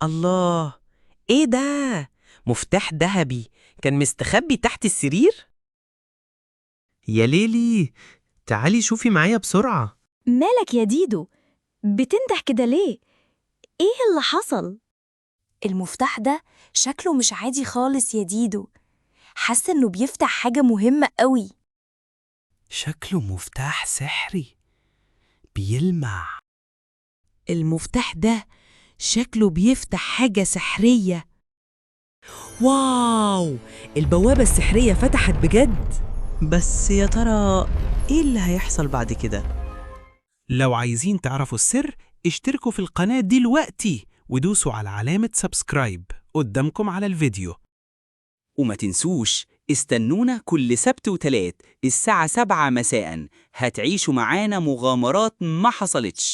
الله، ايه ده؟ مفتاح ذهبي كان مستخبي تحت السرير؟ يا ليلي، تعالي شوفي معايا بسرعة. مالك يا ديدو؟ بتنده كده ليه؟ إيه اللي حصل؟ المفتاح ده شكله مش عادي خالص يا ديدو. حاسة إنه بيفتح حاجة مهمة قوي. شكله مفتاح سحري بيلمع. المفتاح ده شكله بيفتح حاجة سحرية. واو، البوابة السحرية فتحت بجد. بس يا ترى ايه اللي هيحصل بعد كده؟ لو عايزين تعرفوا السر، اشتركوا في القناة دلوقتي ودوسوا على علامة سبسكرايب قدامكم على الفيديو. وما تنسوش استنونا كل سبت وتلات الساعة 7 مساء، هتعيشوا معانا مغامرات ما حصلتش.